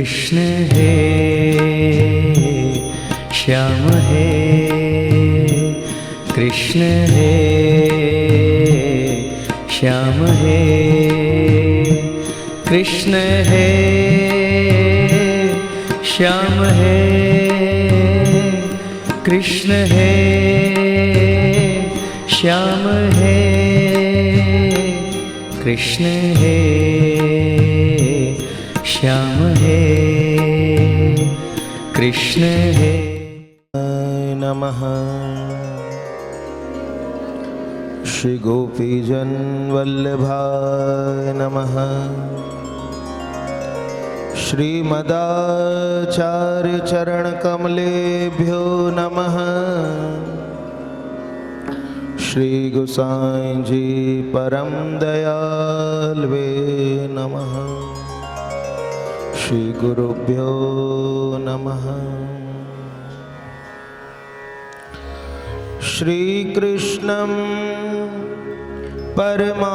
कृष्ण हे श्याम हे कृष्ण हे श्याम हे कृष्ण हे श्याम हे कृष्ण हे श्याम हे कृष्ण हे श्याम हे कृष्ण हे नमः। श्री गोपीजन वल्लभाय नमः। श्रीमदाचार्य चरण कमलेभ्यो नमः। श्री गोसाई जी परम दयालवे नमः। श्री गुरुभ्यो नमः। श्री कृष्णं परमानंदं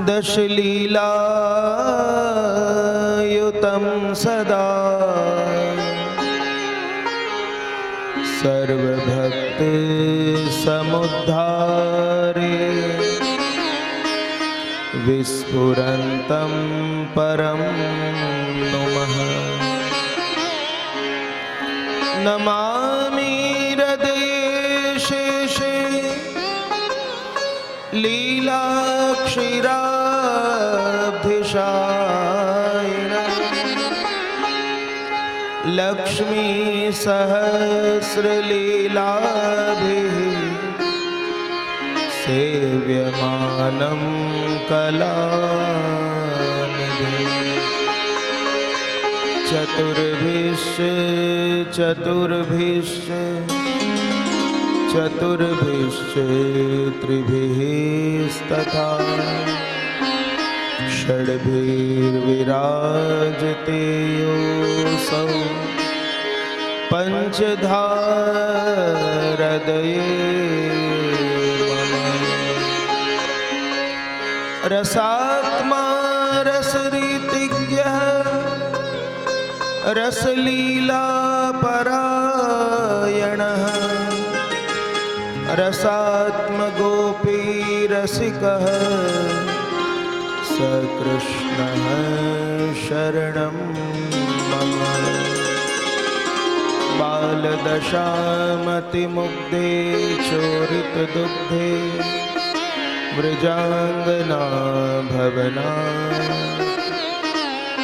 दशलीलायुतं सदा सर्वभक्त समुद्धारे विस्फुरन्तं परं नुमः। नमामि हृदयेशेषे लीलाक्षीराब्धिशायिनम् लक्ष्मी सहस्रलीलाभिः सेव्यमानं कलानिधिम्। चतुर्भिश्च चतुर्भिश्च चतुर्भिश्च त्रिभिस्तथा षड्भिर्विराजते योऽसौ पञ्चधा हृदये मम। रसात्मा रसरीतिज्ञः रसलीला परायणः रसात्मगोपी रसिकः स कृष्णः शरणं मम। बालदशामतिमुग्धे चोरितदुग्धे व्रजाङ्गना भवना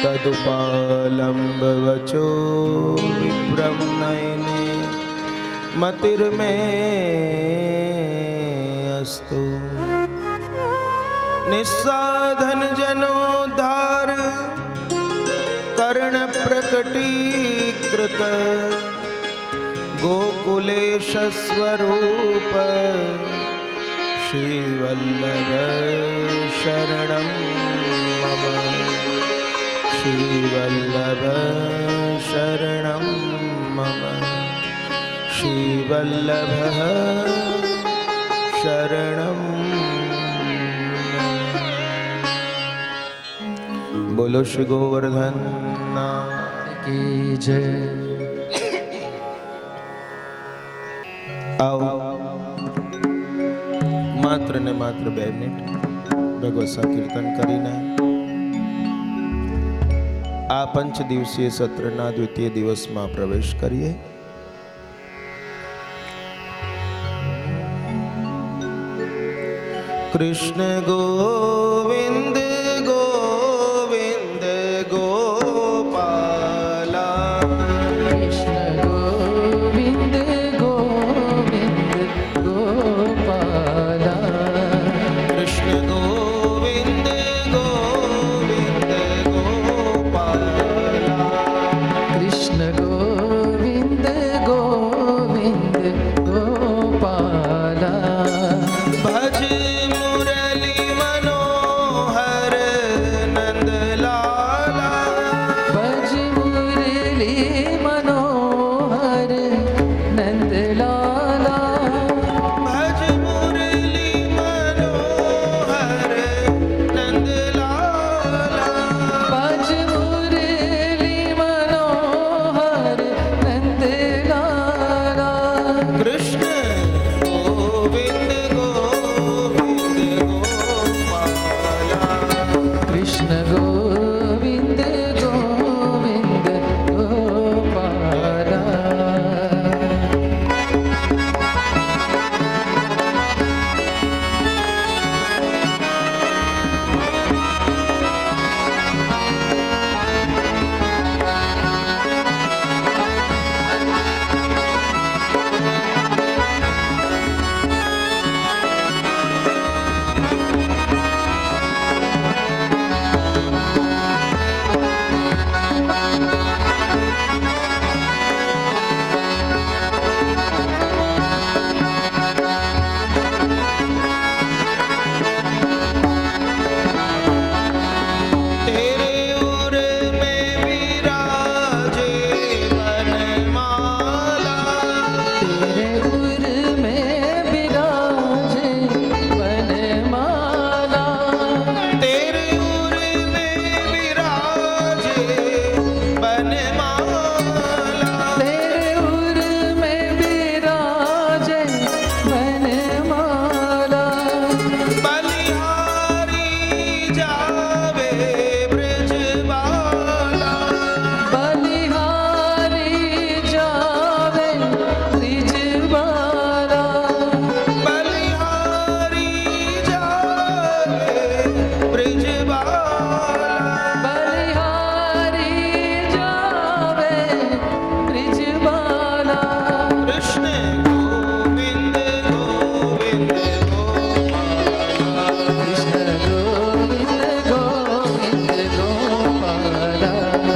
तदुपालम्बवचो विभ्रं नयने मतिर्मे अस्तु। निस्साधन जनोद्धार कर्ण प्रकटीकृत गोकुलेश स्वरूप श्रीवल्लभ शरणं मम। श्रीवल्लभ शरणं मम। श्रीवल्लभ शरणं। बोलो श्री गोवर्धन की जय। आओ मात्र ने मात्र 2 मिनिट ભગવત સંકીર્તન કરીને આ 5 દિવસીય સત્રના દ્વિતીય દિવસમાં પ્રવેશ કરીએ। कृष्ण गोविंद गोविंद गोपाला कृष्ण गोविंद गोविंद गोपाला कृष्ण गोविंद गोविंद गोपाला कृष्ण गोविंद गोविंद गोपाला भज मुरली मनोहर माला तेरे उर में विराजे वनमाला बलिहारी जावे ब्रजबाला बलिहारी जावे ब्रिजबाला बलिहारी जावे ब्रजबाला बलिहारी जावे ब्रिजबाला कृष्ण गोविंद गोविंद गोपाला कृष्ण गोविंद गोविंद गोपाला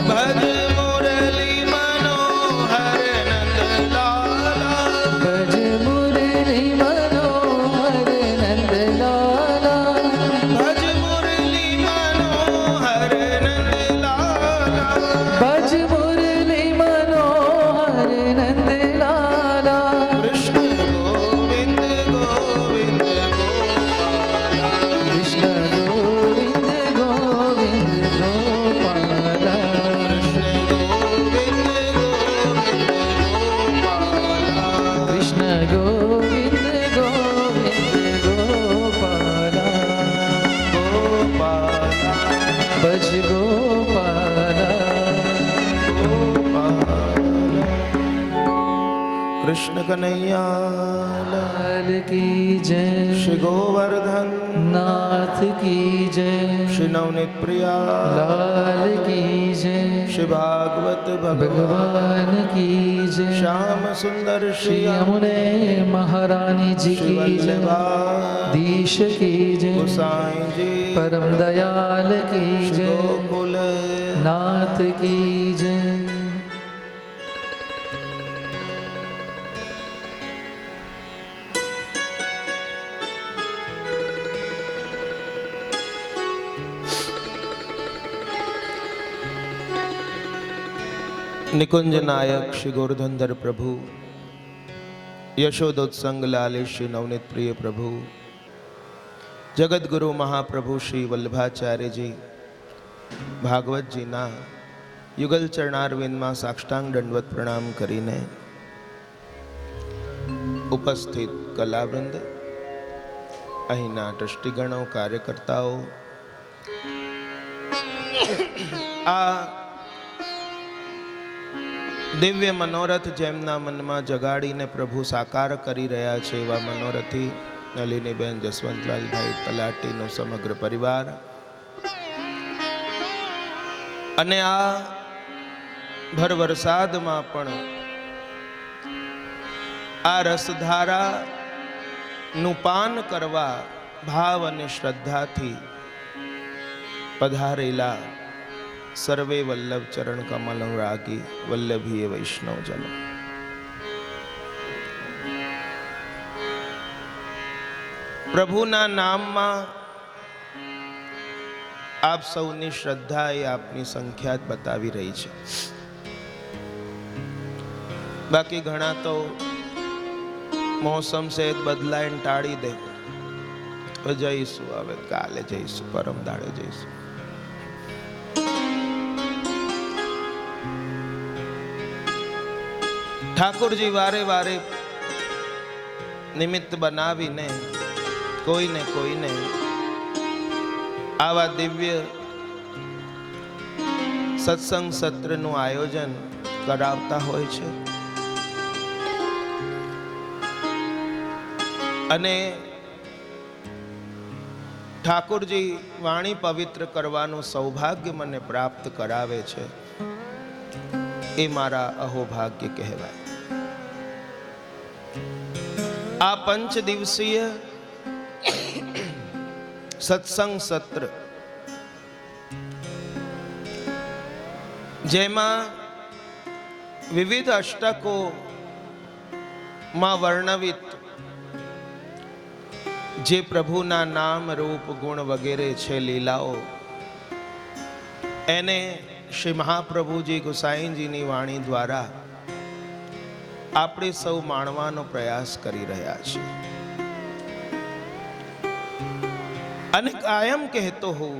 भज मुरली मनोहर नंदलाला भज मुरली मनोहर नंदलाला भज मुरली मनोहर नंदलाला भज मुरली मनोहर नंदलाला कृष्ण गोविंद गोविंद गोपाला कृष्ण गोविंद गोविंद गोपाला कृष्ण गोविंद गोविंद गोपाला कृष्ण गोविंद गोविंद गोपाला गोपाला भज गोपाला कृष्ण कन्हैया लाल की जय श्री गोवर्धन नाथ की जय श्री नवनीत प्रिया लाल की जय श्री भागवत भगवान भगवान की जय श्याम सुंदर श्री श्री यमुने महारानी जी श्री की जय वल्लभा दीश की जय गोसाई जी परम दयाल की श्री जय गोकुल नाथ की जय निकुंज नायक श्री गोवर्धनधर प्रभु यशोदोत्संग लाले श्री नवनीत प्रिय प्रभु जगत गुरु महाप्रभु श्री वल्लभाचार्य जी भागवत जी ना युगल चरणारविंद में साष्टांग दंडवत प्रणाम करीने उपस्थित कलावृंद अहीना ट्रस्टीगणों कार्यकर्ताओं आ દિવ્ય મનોરથ જેમના મનમાં જગાડીને પ્રભુ સાકાર કરી રહ્યા છે એવા મનોરથી નલિનીબેન જસવંતલાલભાઈ તલાટીનો સમગ્ર પરિવાર અને આ ભર વરસાદમાં પણ આ રસધારાનું પાન કરવા ભાવ અને શ્રદ્ધાથી પધારેલા सर्वे वल्लभ चरण कमल रागी वल्लभीय वैष्णव जन प्रभुना नाम में आप सौनी श्रद्धा ए आपनी संख्या बतावी रही है। बाकी घना तो मौसम से बदलाय टाड़ी दे जईशु हवे काले जईशु परम दाड़े जईशु ठाकुर जी वारे वारे निमित्त बनावीने कोई ने आवा दिव्य सत्संग सत्रનું આયોજન કરાવતા હોય છે અને ઠાકોરજી વાણી પવિત્ર કરવાનું સૌભાગ્ય મને પ્રાપ્ત કરાવે છે એ મારા અહોભાગ્ય કહેવાય। આ પંચ દિવસીય સત્સંગ સત્ર જેમાં વિવિધ અષ્ટકો માં વર્ણવિત જે પ્રભુના નામ રૂપ ગુણ વગેરે છે લીલાઓ એને શ્રી મહાપ્રભુજી ગુસાઈજીની વાણી દ્વારા આપણે સૌ માણવાનો પ્રયાસ કરી રહ્યા છીએ અને કાયમ કહેતો હોઉં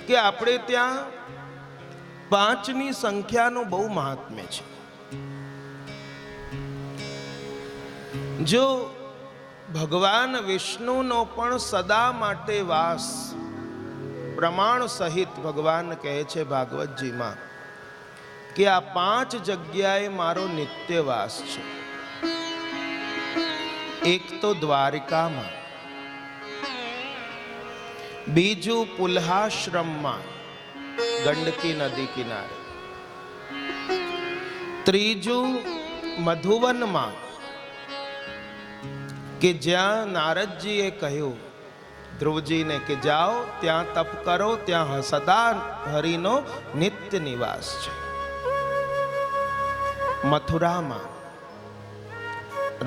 કે આપણે ત્યાં પાંચની સંખ્યાનું બહુ મહાત્મ્ય છે. જો ભગવાન વિષ્ણુનો પણ સદા માટે વાસ પ્રમાણ સહિત ભગવાન કહે છે ભાગવતજીમાં કે આ પાંચ જગ્યાએ મારો નિત્ય વાસ છે. એક તો દ્વારિકામાં, બીજું પુલ્હાશ્રમમાં ગંડકી નદી કિનારે, ત્રીજું મધુવનમાં કે જ્યાં નારદજીએ કહ્યું ધ્રુવજીને કે જાઓ ત્યાં તપ કરો, ત્યાં સદા હરિનો નિત્ય નિવાસ છે. મથુરામાં,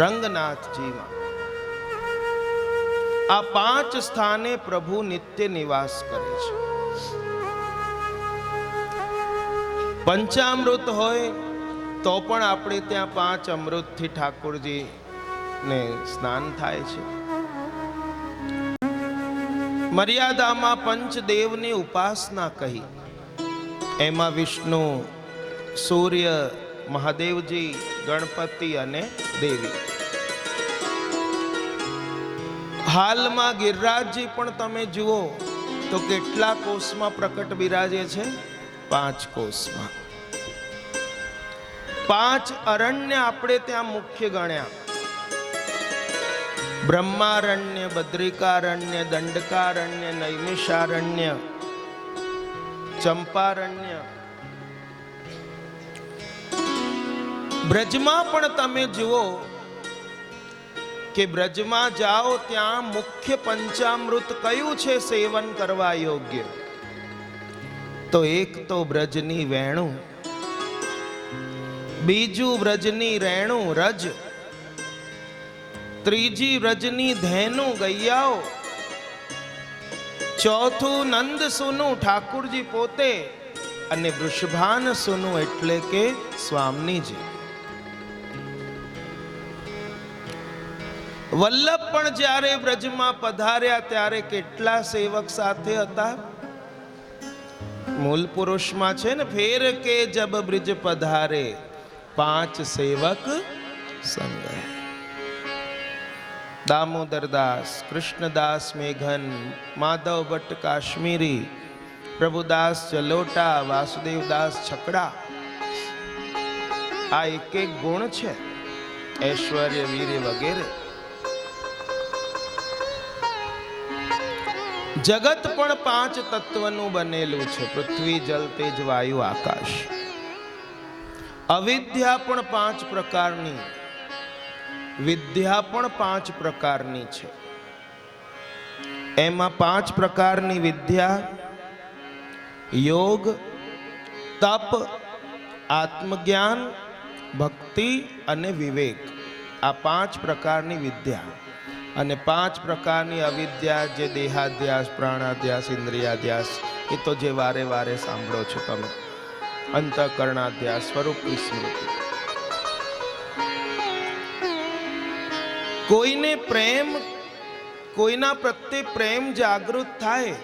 રંગનાથજીમાં, આ પાંચ સ્થાને પ્રભુ નિત્ય નિવાસ કરે છે. પંચામૃત હોય તો પણ આપણે ત્યાં પાંચ અમૃતથી ઠાકોરજી ને સ્નાન થાય છે. મર્યાદામાં પંચદેવની ઉપાસના કહી, એમાં વિષ્ણુ, સૂર્ય, મહાદેવજી, ગણપતિ અને દેવી. હાલમાં ગિરિરાજજી પણ તમે જુઓ તો કેટલા કોષમાં પ્રકટ બિરાજે છે? 5 કોષમાં. 5 અરણ્ય આપણે ત્યાં મુખ્ય ગણ્યા: બ્રહ્મારણ્ય, બદ્રિકારણ્ય, દંડકારણ્ય, નૈમિષારણ્ય, ચંપારણ્ય. બ્રજમાં પણ તમે જુઓ કે બ્રજમાં જાઓ ત્યાં મુખ્ય પંચામૃત કયું છે સેવન કરવા યોગ્ય? તો એક તો બ્રજની વેણુ, બીજું બ્રજની રેણુ રજ, ત્રીજી બ્રજની ધેનુ ગૈયાઓ, ચોથું નંદ સુનું ઠાકુરજી પોતે, અને વૃષભાન સુનું એટલે કે સ્વામીજી. વલ્લભ પણ જ્યારે બ્રજમાં પધાર્યા ત્યારે કેટલા સેવક સાથે હતા? મૂળ પુરુષમાં છે ને, ફેર કે જબ બ્રિજ પધારે 5 સેવક સંગ. દામોદરદાસ, કૃષ્ણદાસ મેઘન, માધવ ભટ્ટ કાશ્મીરી, પ્રભુદાસ જલોટા, વાસુદેવદાસ છકડા. આ એક એક ગુણ છે, ઐશ્વર્ય, વીર્ય વગેરે. જગત પણ 5 તત્વનું બનેલું છે: પૃથ્વી, જલ, તેજ, વાયુ, આકાશ. અવિદ્યા પણ 5 પ્રકારની, વિદ્યા પણ 5 પ્રકારની છે. એમાં 5 પ્રકારની વિદ્યા: યોગ, તપ, આત્મજ્ઞાન, ભક્તિ અને વિવેક. આ 5 પ્રકારની વિદ્યા. અને 5 પ્રકારની અવિદ્યા, જે દેહાધ્યાસ, પ્રાણાધ્યાસ, ઇન્દ્રિયાધ્યાસ, એ તો જે વારે વારે સાંભળો છો તમે. અંતઃકરણાધ્યાસ, સ્વરૂપ વિસ્મૃતિ. કોઈને પ્રેમ, કોઈના પ્રત્યે પ્રેમ જાગૃત થાય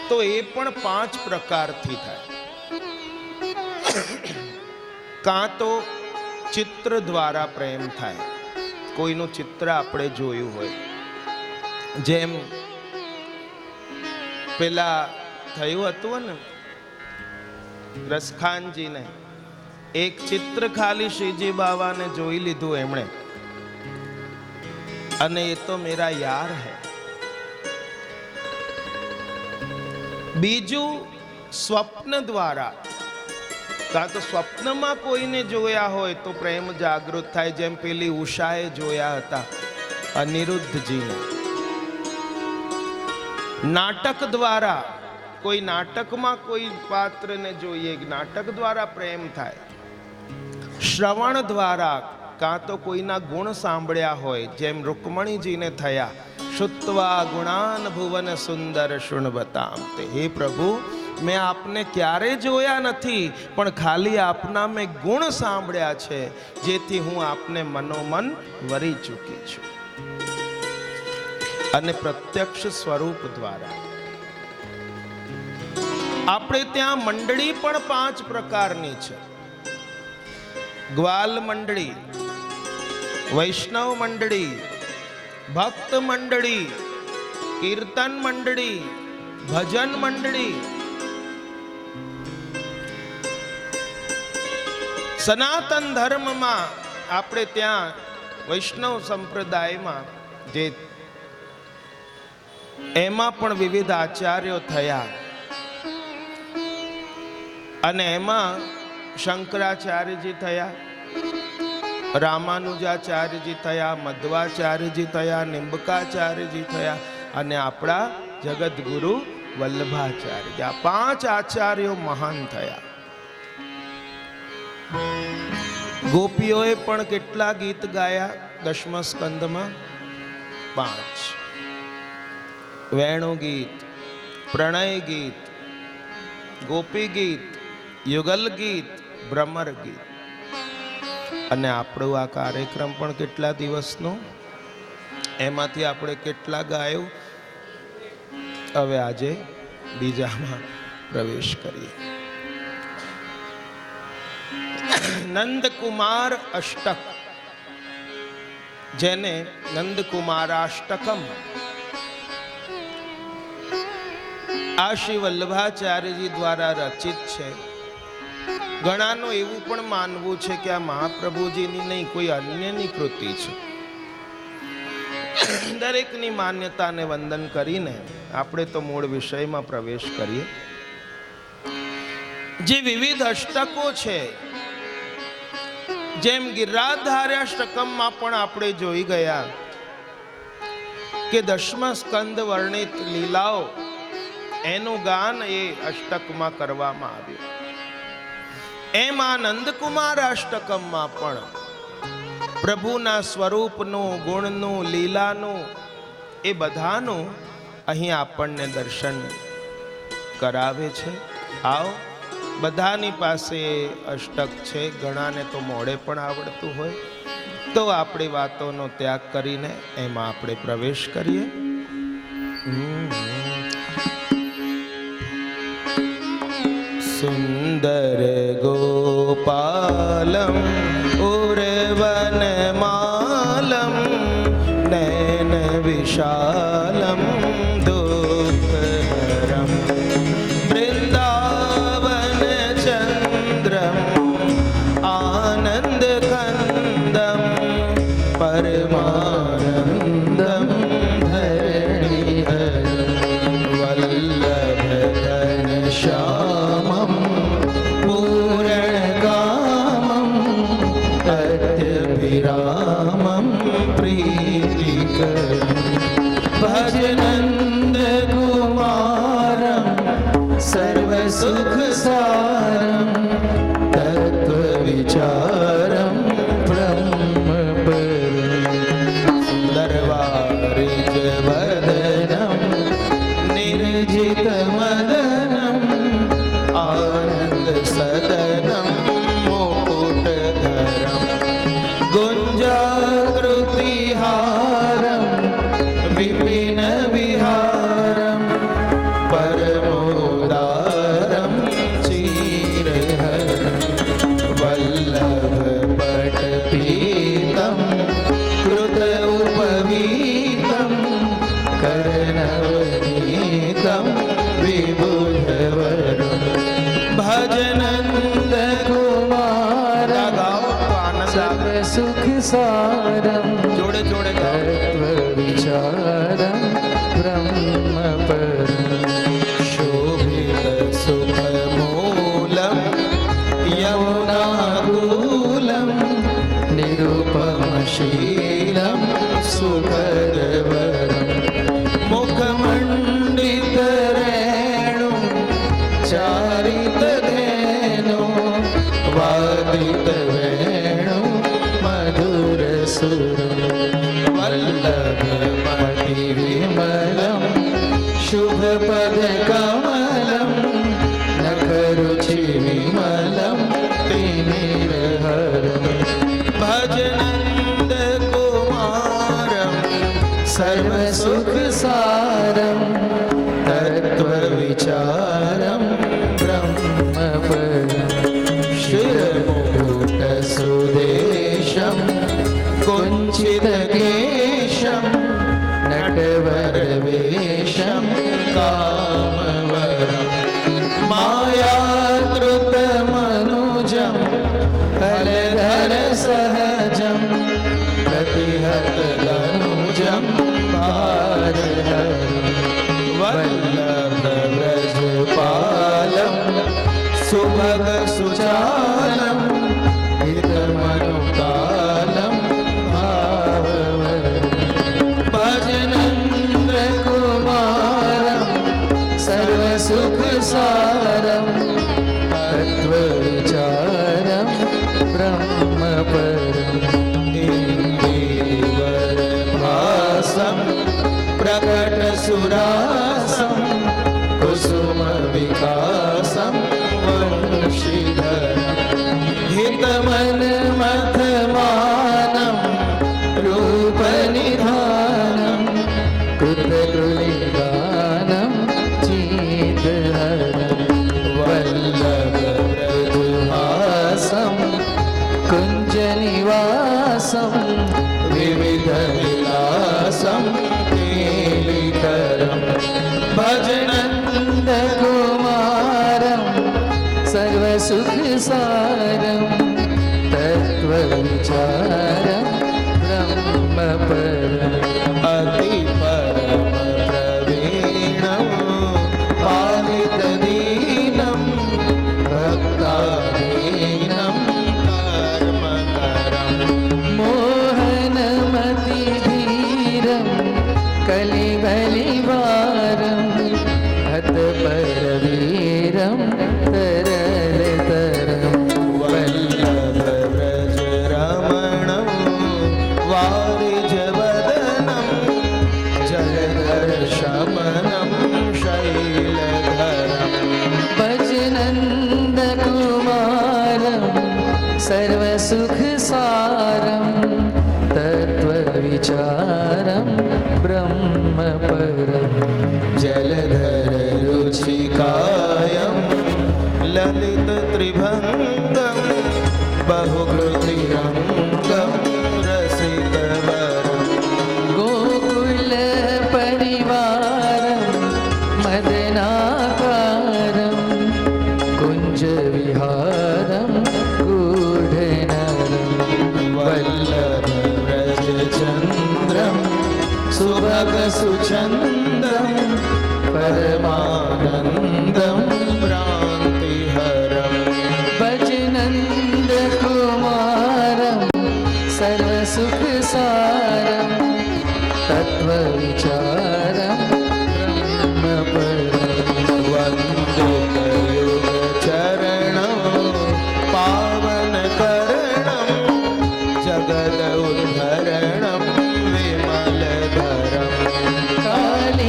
તો એ પણ 5 પ્રકારથી થાય. કાં તો ચિત્ર દ્વારા પ્રેમ થાય. કોઈનું ચિત્ર આપણે જોયું હોય, જેમ પેલા થયું હતું ને રસખાનજીને, એક ચિત્ર ખાલી શ્રીજી બાવાને જોઈ લીધું એમણે, અને એ તો મેરા યાર હૈ. બીજું સ્વપ્ન દ્વારા, કાં તો સ્વપ્નમાં કોઈને જોયા હોય તો પ્રેમ જાગૃત થાય, જેમ પેલી ઉષાએ જોયા હતા અનિરુદ્ધજીને. નાટક દ્વારા, કોઈ નાટકમાં કોઈ પાત્રને જોઈએ, નાટક દ્વારા પ્રેમ થાય. શ્રવણ દ્વારા, કાં તો કોઈના ગુણ સાંભળ્યા હોય, જેમ રૂકમણીજીને થયા શુત્વા ગુણાન ભુવન સુંદર શૃણવતામ તે. હે પ્રભુ, મેં આપને ક્યારે જોયા નથી, પણ ખાલી આપના મેં ગુણ સાંભળ્યા છે, જેથી હું આપને મનોમન વરી ચૂકી છું. અને પ્રત્યક્ષ સ્વરૂપ દ્વારા, આપણે ત્યાં મંડળી પણ 5 પ્રકારની છે. ગ્વાલ મંડળી, વૈષ્ણવ મંડળી, ભક્ત મંડળી, કીર્તન મંડળી, ભજન મંડળી. સનાતન ધર્મમાં આપણે ત્યાં વૈષ્ણવ સંપ્રદાયમાં જે એમાં પણ વિવિધ આચાર્યો થયા અને એમાં શંકરાચાર્યજી થયા, રામાનુજાચાર્યજી થયા, મધ્વાચાર્યજી થયા, નિંબકાચાર્યજી થયા અને આપણા જગતગુરુ વલ્લભાચાર્ય. આ 5 આચાર્યો મહાન થયા. ગોપીઓએ પણ કેટલા ગીત ગાયા 10મા સ્કંદમાં? 5. વેણુ ગીત, પ્રણય ગીત, ગોપી ગીત, યુગલ ગીત, ભ્રમર ગીત. અને આપણો આ કાર્યક્રમ પણ કેટલા દિવસનો? એમાંથી આપણે કેટલા ગાયું? હવે આજે બીજામાં પ્રવેશ કરીએ. નંદકુમાર અષ્ટક, જેને નંદકુમારાષ્ટકમ, આ શ્રી વલ્લભાચાર્યજી દ્વારા રચિત છે. ઘણાનું એવું પણ માનવું છે કે આ મહાપ્રભુજીની નહીં, કોઈ અન્યની કૃતિ છે. દરેકની માન્યતાને વંદન કરીને આપણે તો મૂળ વિષયમાં પ્રવેશ કરીએ. જે વિવિધ અષ્ટકો છે, જેમ ગિરિરાધાર્યાષ્ટકમમાં પણ આપણે જોઈ ગયા કે 10મા સ્કંદ વર્ણિત લીલાઓ એનું ગાન એ અષ્ટકમાં કરવામાં આવ્યું. એમ આ નંદકુમાર અષ્ટકમમાં પણ પ્રભુના સ્વરૂપનું, ગુણનું, લીલાનું, એ બધાનું અહીં આપણને દર્શન કરાવે છે. આવો, બધાની પાસે અષ્ટક છે, ઘણાને તો મોઢે પણ આવડતું હોય. તો આપણી વાતોનો ત્યાગ કરીને એમાં આપણે પ્રવેશ કરીએ. સુંદર ગોપાલમ ઉર્વનમાલમ નયન વિશાલમ દુઃખહરમ વૃંદાવન ચંદ્રમ આનંદકંદમ પરમાનંદમ ધરણીધરમ વલ્લભ શ્યામમ પૂર્ણકામમ અર્ધવિરામમ પ્રીતિકરમ ભજનંદ કુમારમ સર્વસુખસારમ તત્વવિચારમ બ્રહ્મપરમ સુંદરવારિજવદનમ નિર્જિતમદનમ આનંદ સદનમ મુકુટધરમ ગુંજાકૃતિહારમ વિપિન વિહારમ પરમોદારમ ચીરહરમ વલ્લભ પટપીતમ કૃત ઉપવીતમ કર્ણવનીતમ વિબુધવરમ ભજનંદ કુમાર સર્વ સુખ સારમ જોડે જોડે તત્વ વિચારમ બ્રહ્મપરમ શોભિત સુખ મૂલમ યમુનાકૂલમ નિરૂપમ શીલમ સુખદવરમ મુખમંડિત રેણુ ચારિત ધેનુ વાદિત વેણુ મધુર સુર વલ્લભમતિ વિમલમ શુભ પદ કમલમ નખરુચિ વિમલમ તિમિરહરમ ભજનંદ કુમારમ સર્વ સુખ સારમ તત્વ વિચારમ कुञ्चितकेशं नटवरवेशं कामवरं मायाकृतमनुजं हलधरसहजं प्रतिहतदनुजं भारहरं वल्लभव्रजपालं सुभगसुचालं हितमनुकालं भाववरं भजनन्द्रकुमारं सर्वसुखसारं तत्त्वविचारं ब्रह्मपरम् इंदीवरभासं प्रकटसुरासं कुसुमविकासं वंशीधरं हितमन्मथमानं रूपनिधानं कृतकृलिगानं चीतहरं वल्लभमृदुहासं कुञ्जनिवासं विविधविलासं केलिकरं भजनन्दकुमारं सर्वसुखसारं तत्त्वविचारं ब्रह्मपरम् अतिपरमप्रवीणं पालितदीनं भक्तादीनं कर्मकरं मोहनमतिधीरं कलिबलिवारं हतपरवीरं तरलतरं वल्लभव्रजरमणं वारिजवदनं जलधरशमनं शैलधरं भजनन्दकुमारं सर्वसुखसारं तत्त्वविचारं ब्रह्मपरं जलधररुचिकायं ललितत्रिभङ्गं बहुकृतिरङ्गं रसिकवरं गोकुलपरिवारं मदनाकारं कुञ्जविहारं गूढनरं वल्लभव्रजचन्द्रं सुभगसुचन्दं परमानन्दं भ्रान्तिहरं भजनन्दकुमारं सर्वसुखसारं तत्त्वविचारं ब्रह्मपरं वन्दितयुगचरणं पावनकरणं जगदुद्धरणं विमलधरं कालीयशिरगमनं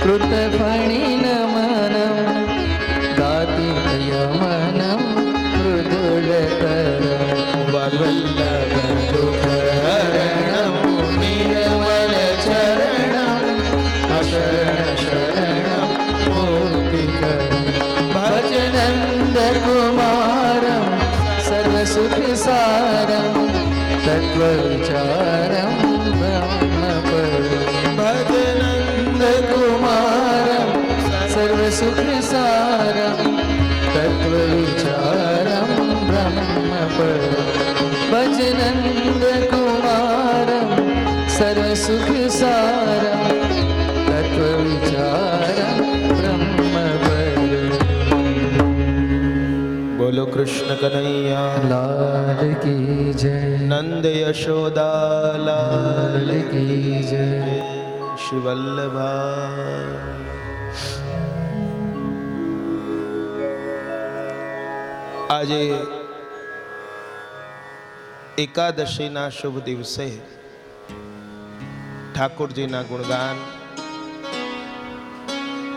कृतफणिनमनं दातियमनं मृदुलतरं वल्लभदुःखहरणं निर्मलचरणं अशरणशरणं मूर्तिकरं भजनन्दकुमारं सर्वसुखसारं तत्त्वविचारं ब्रह्मपरं भजनन्दकुमारं सर्वसुखसारं तत्त्वविचारं ब्रह्मपरं भजनन्दकुमारं सर्वसुखसारं तत्त्वविचारं ब्रह्मपरम्। बोलो कृष्ण कन्हैया लाल की जय, नंद यशोदा लाल की जय। श्री वल्लभा આજે એકાદશીના શુભ દિવસે ઠાકોરજીના ગુણગાન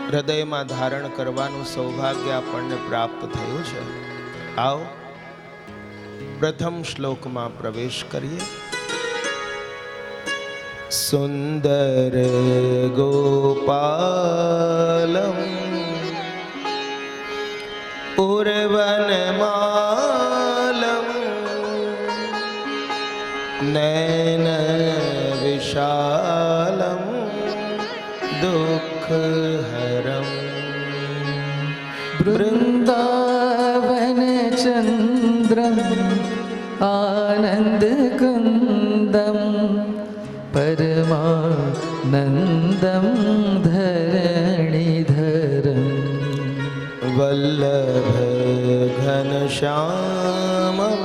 હૃદયમાં ધારણ કરવાનું સૌભાગ્ય આપણને પ્રાપ્ત થયું છે. આવો પ્રથમ શ્લોકમાં પ્રવેશ કરીએ. સુંદર ગોપાલમ ઉર્વનમાલમ वृन्दावन चन्द्रम् आनन्दकुन्दं परमानन्दं धरणिधरम् वल्लभ घनश्यामं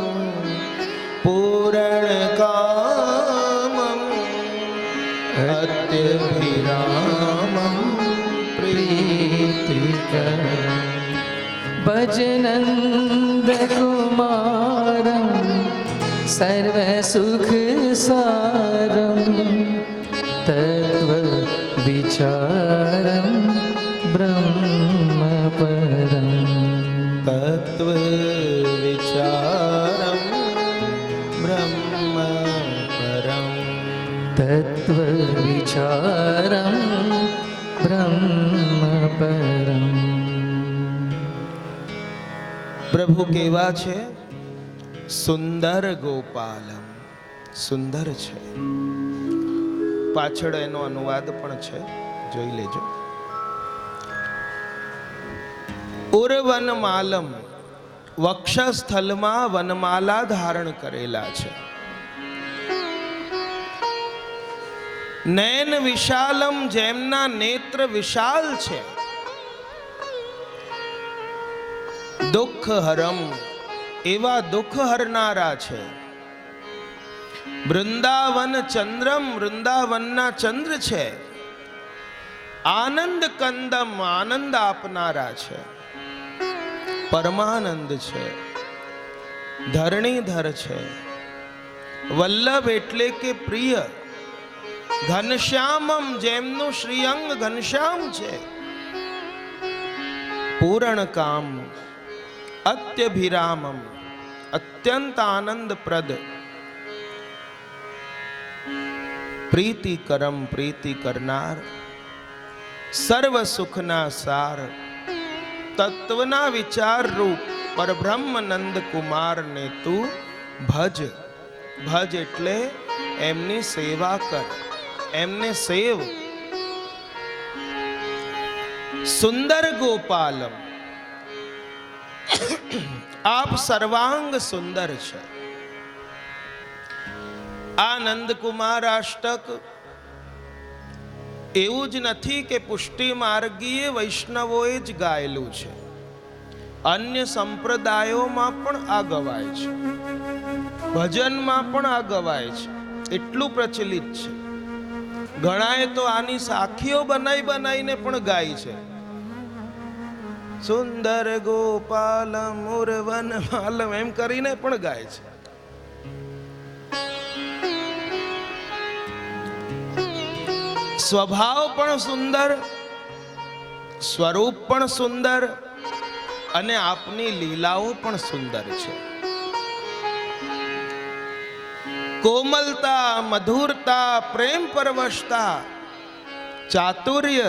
पूरणकामम् अत्यभिरामं प्रीतिकरम् भजनन्दकुमारं सर्वसुखसारं तत्त्वविचारं ब्रह्मपरम् तत्त्वविचारं ब्रह्मपरम् तत्त्वविचारं ब्रह्मपरम् પ્રભુ કેવા છે? સુંદર ગોપાલમ. સુંદર છે. પાછળ એનો અનુવાદ પણ છે, જોઈ લેજો. ઉર્વનમાલમ, વક્ષસ્થલમાં વનમાલા ધારણ કરેલા છે. નયન વિશાલમ, જેમના નેત્ર વિશાલ છે. દુઃખ હરમ, એવા દુઃખ હરનારા છે. વૃંદાવન ચંદ્રમ, વૃંદાવનના ચંદ્ર છે. આનંદ કંદમ, આનંદ આપનારા છે. પરમાનંદ છે. ધરણીધર છે. વલ્લભ એટલે કે પ્રિય. ઘનશ્યામમ, જેમનું શ્રીઅંગ ઘનશ્યામ છે. પૂરણ કામ, અત્યભિરામમ, અત્યંત આનંદપ્રદ. પ્રીતિકરમ, પ્રીતિ કરનાર. સર્વ સુખના સાર, તત્વના વિચાર રૂપ પરબ્રહ્મ નંદ કુમારને તું ભજ. ભજ એટલે એમની સેવા કર, એમને સેવ. સુંદર ગોપાલમ, આપ સર્વાંગ સુંદર છે. આ નંદકુમાર અષ્ટક એવું જ નથી કે પુષ્ટિ માર્ગીય વૈષ્ણવોએ જ ગાયેલું છે. અન્ય સંપ્રદાયોમાં પણ આ ગવાય છે, ભજનમાં પણ આ ગવાય છે. એટલું પ્રચલિત છે. ઘણાએ તો આની સાખીઓ બનાવીને પણ ગાય છે. સુંદર ગોપાલમ ઉર્વન માલમ એમ કરીને પણ ગાય છે. સ્વભાવ પણ સુંદર, સ્વરૂપ પણ સુંદર, અને આપની લીલાઓ પણ સુંદર છે. કોમલતા, મધુરતા, પ્રેમ પરવશતા, ચાતુર્ય,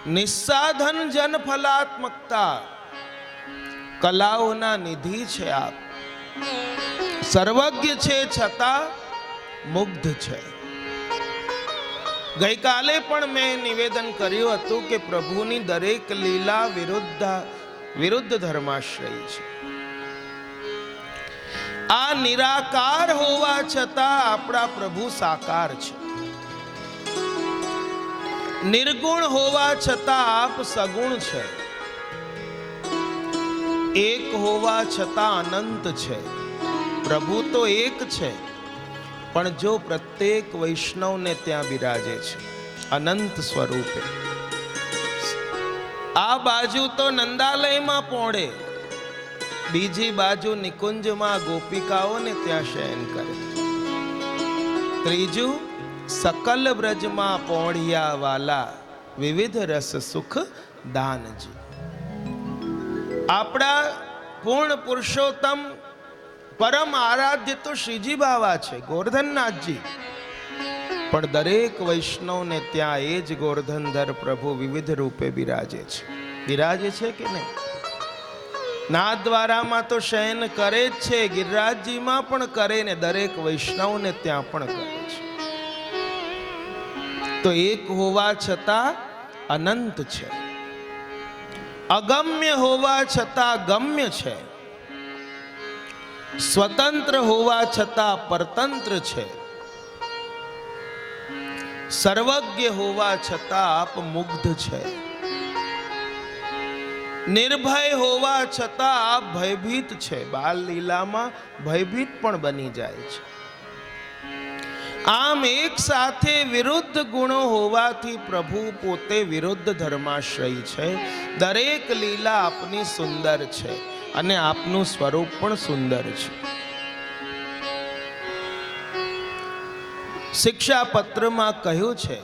નિસ્સાધન જન ફલાત્મકતા, કલાઓના નિધિ છે આપ. સર્વજ્ઞ છે છતાં મુગ્ધ છે. ગઈકાલે પણ મેં નિવેદન કર્યું હતું કે પ્રભુની દરેક લીલા વિરુદ્ધ ધર્માશ્રય છે. આ નિરાકાર હોવા છતાં આપણા પ્રભુ સાકાર છે. નિર્ગુણ હોવા છતાં આપ સગુણ છે. એક હોવા છતાં અનંત છે. પ્રભુ તો એક છે, પણ જો પ્રત્યેક વૈષ્ણવને ત્યાં બિરાજે છે અનંત સ્વરૂપે. આ બાજુ તો નંદાલયમાં પહોંચે, બીજી બાજુ નિકુંજમાં ગોપિકાઓને ત્યાં શયન કરે. ત્રીજું સકલ બ્રજમાં પહોંચ્યા વાલા, વિવિધ રસ સુખ દાનજી. આપણા પૂર્ણ પુરુષોત્તમ પરમ આરાધ્ય તો શ્રીજી બાવા છે, ગોર્ધનનાથજી. પણ દરેક વૈષ્ણવને ત્યાં એ જ ગોર્ધનધર પ્રભુ વિવિધ રૂપે બિરાજે છે. બિરાજે છે કે નહીં? નાથદ્વારામાં તો શયન કરે જ છે, ગિરિરાજજીમાં પણ કરે ને દરેક વૈષ્ણવને ત્યાં પણ કરે છે. તો એક હોવા છતાં અનંત છે. અગમ્ય હોવા છતાં ગમ્ય છે, સ્વતંત્ર હોવા છતાં પરતંત્ર છે, સર્વજ્ઞ હોવા છતાં આપ મુગ્ધ છે, નિર્ભય હોવા છતાં આપ ભયભીત છે. બાલ લીલામાં ભયભીત પણ બની જાય છે. આમ એક સાથે વિરુદ્ધ ગુણો હોવાથી પ્રભુ પોતે વિરુદ્ધ ધર્માશ્રય છે. દરેક લીલા આપની સુંદર છે અને આપનું સ્વરૂપ પણ સુંદર છે. શિક્ષાપત્રમાં કહ્યું છે,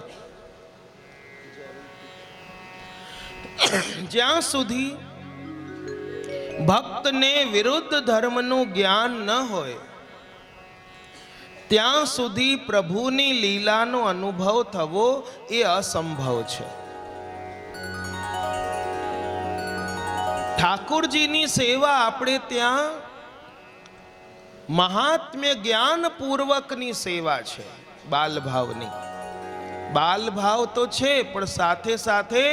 જ્યાં સુધી ભક્તને વિરુદ્ધ ધર્મનું જ્ઞાન ન હોય ત્યાં સુધી પ્રભુની લીલાનો અનુભવ થવો એ અસંભવ છે. ઠાકોરજીની સેવા આપણે ત્યાં મહાત્મ્ય જ્ઞાન પૂર્વકની સેવા છે. બાલભાવની બાલભાવ તો છે, પણ સાથે સાથે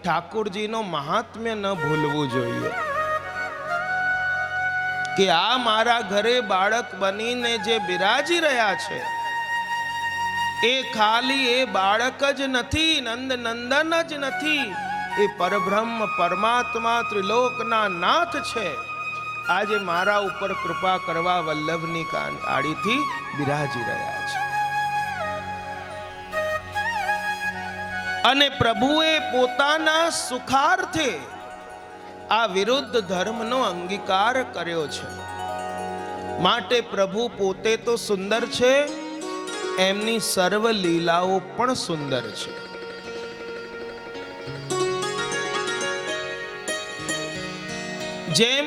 ઠાકોરજીનો મહાત્મ્ય ન ભૂલવું જોઈએ કે આ મારા ઘરે બાળક બનીને જે બિરાજી રહ્યા છે એ ખાલી એ બાળક જ નથી, નંદ નંદન જ નથી, એ પરબ્રહ્મ પરમાત્મા ત્રિલોકના નાથ છે. આજે મારા ઉપર કૃપા કરવા વલ્લભની આડીથી બિરાજી રહ્યા છે. અને પ્રભુએ પોતાના સુખાર્થે આ વિરુદ્ધ ધર્મનો અંગીકાર કર્યો છે. માટે પ્રભુ પોતે તો સુંદર છે, એમની સર્વ લીલાઓ પણ સુંદર છે. જેમ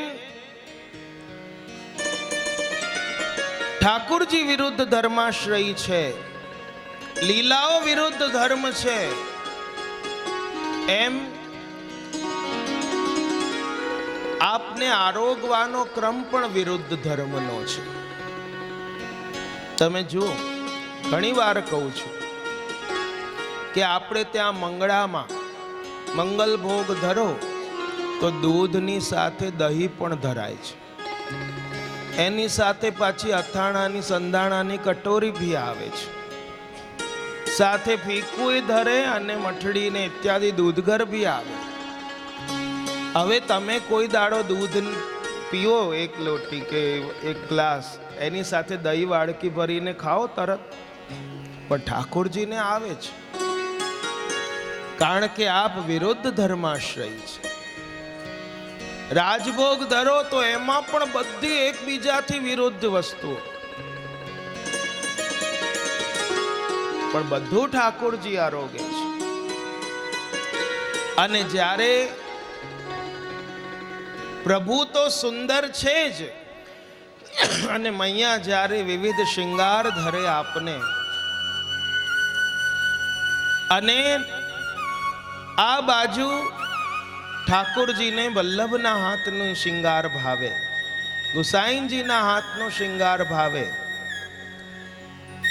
ઠાकुरજી વિરુદ્ધ ધર્માશ્રય છે, લીલાઓ વિરુદ્ધ ધર્મ છે, એમ આપને આરોગવાનો ક્રમ પણ વિરુદ્ધ ધર્મનો છે. તમે જુઓ, ઘણી વાર કહું છું કે આપણે ત્યાં મંગળામાં મંગલ ભોગ ધરો તો દૂધની સાથે દહીં પણ ધરાય છે. એની સાથે પાછી અથાણાની સંધાણાની કટોરી ભી આવે છે. સાથે ફીકું ધરે અને મઠડીને ઇત્યાદિ દૂધઘર ભી આવે. હવે તમે કોઈ દાડો દૂધ પીવો, એક લોટી કે એક ગ્લાસ, એની સાથે દહીં વાડકી ભરીને ખાઓ તરત, પણ ઠાકોરજીને આવે છે, કારણ કે આપ વિરુદ્ધ ધર્માશ્રય છે. રાજભોગ ધરો તો એમાં પણ બધી એકબીજાથી વિરુદ્ધ વસ્તુઓ, પણ બધું ઠાકોરજી આરોગે છે. અને જ્યારે પ્રભુ તો સુંદર છે જ, અને મૈયા જ્યારે વિવિધ શિંગાર ધરે આપને, અને આ બાજુ ઠાકોરજીને વલ્લભના હાથનો શિંગાર ભાવે, ગુસાઈજીના હાથનો શિંગાર ભાવે.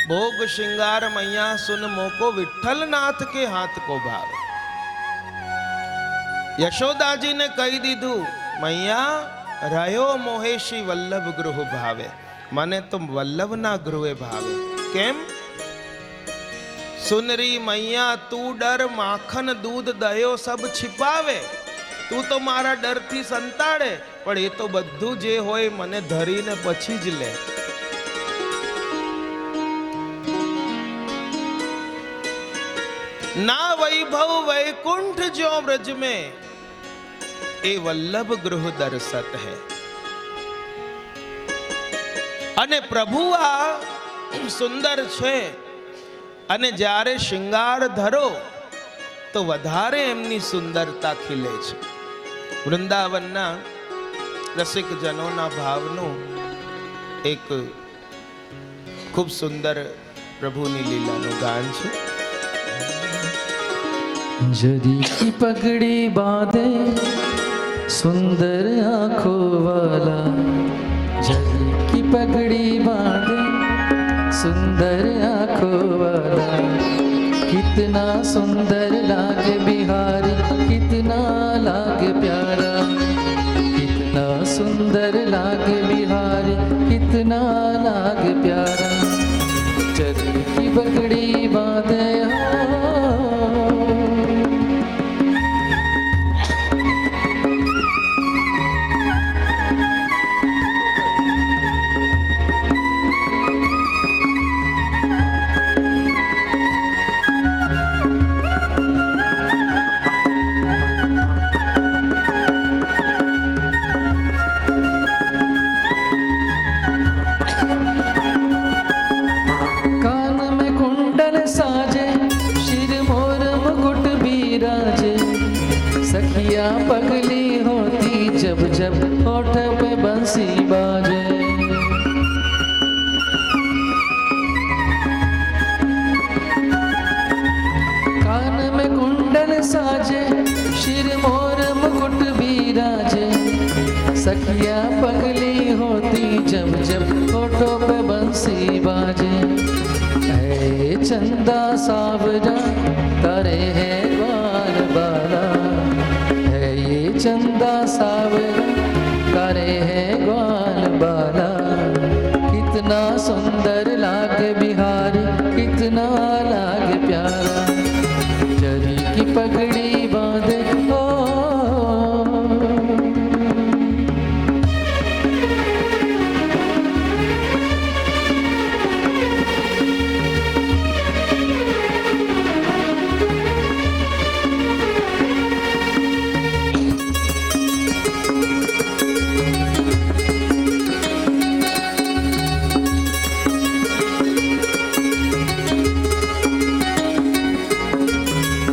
ભોગ श्रृंगार मैया सुन मोको विठल नाथ के हाथ को भावे. यशोदा जी ने कही दीधु, मैया रहो मोहेशी वल्लभ गृह भावे. मने तो वल्लभ ना गृहे भावे. केम? सुनरी मैया तू डर माखन दूध दयो सब छिपावे. तू तो मारा डर थी संताड़े, पण ये तो बधु जे होय मने धरीने पछी ज ले. ना वैभव वैकुंठ जो ब्रज में ए वल्लभ गृह दर्शत है. अने प्रभु आ सुंदर छे, अने जारे श्रृंगार धरो तो वधारे एमनी सुंदरता खिले छे. वृंदावनना रसिक जनोना भावनो एक खूब सुंदर प्रभुनी लीलानु गान छे. जरी की पगड़ी बांधे सुंदर आंखों वाला, जरी की पगड़ी बांधे सुंदर आंखों वाला, कितना सुंदर लागे बिहारी, कितना लागे प्यारा. सुंदर लागे बिहारी, कितना लागे प्यारा। चरखी की पगड़ी बांधे हो, सखिया पगली होती जब जब होठ पे बंसी बाजे। कान में कुंडल साजे, शिर मोर मुकुट बिराजे। सखिया पगली होती जब जब होठों पे बंसी बाजे। ऐ चंदा सावरा तारे है बाल बाला, चंदा सावरा करे है ग्वाल बाला। कितना सुंदर लागे बिहारी, कितना लागे प्यारा। जरी की पगड़ी बांधे हो,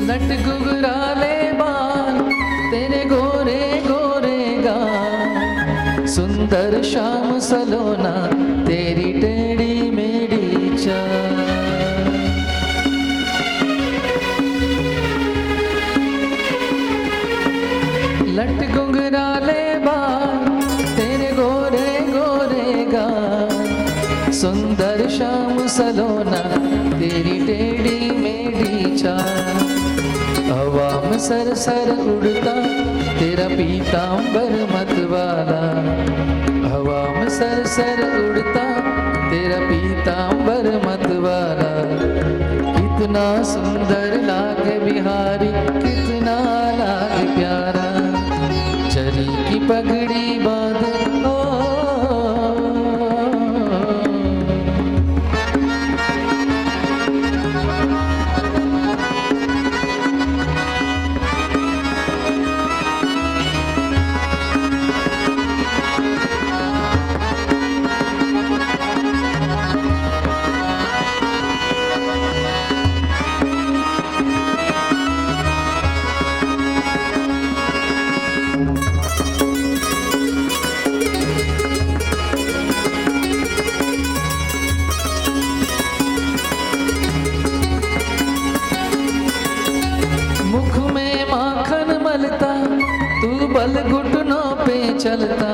लट गुगराले बाल तेरे गोरे गोरे गाल। सुंदर शाम सलोना तेरी टेढ़ी मेढ़ी चाल। लट गुगराले बाल तेरे गोरे गोरे गाल। सुंदर शाम सलोना तेरी टेढ़ी मेढ़ी चाल। हवा में सर सर उड़ता तेरा पीतांबर मतवाला। हवा में सर सर उड़ता तेरा पीतांबर मतवाला। कितना सुंदर लागे बिहारी, कितना लागे प्यारा। चरी की पगड़ी बांधे हो, बल घुटनों पे चलता।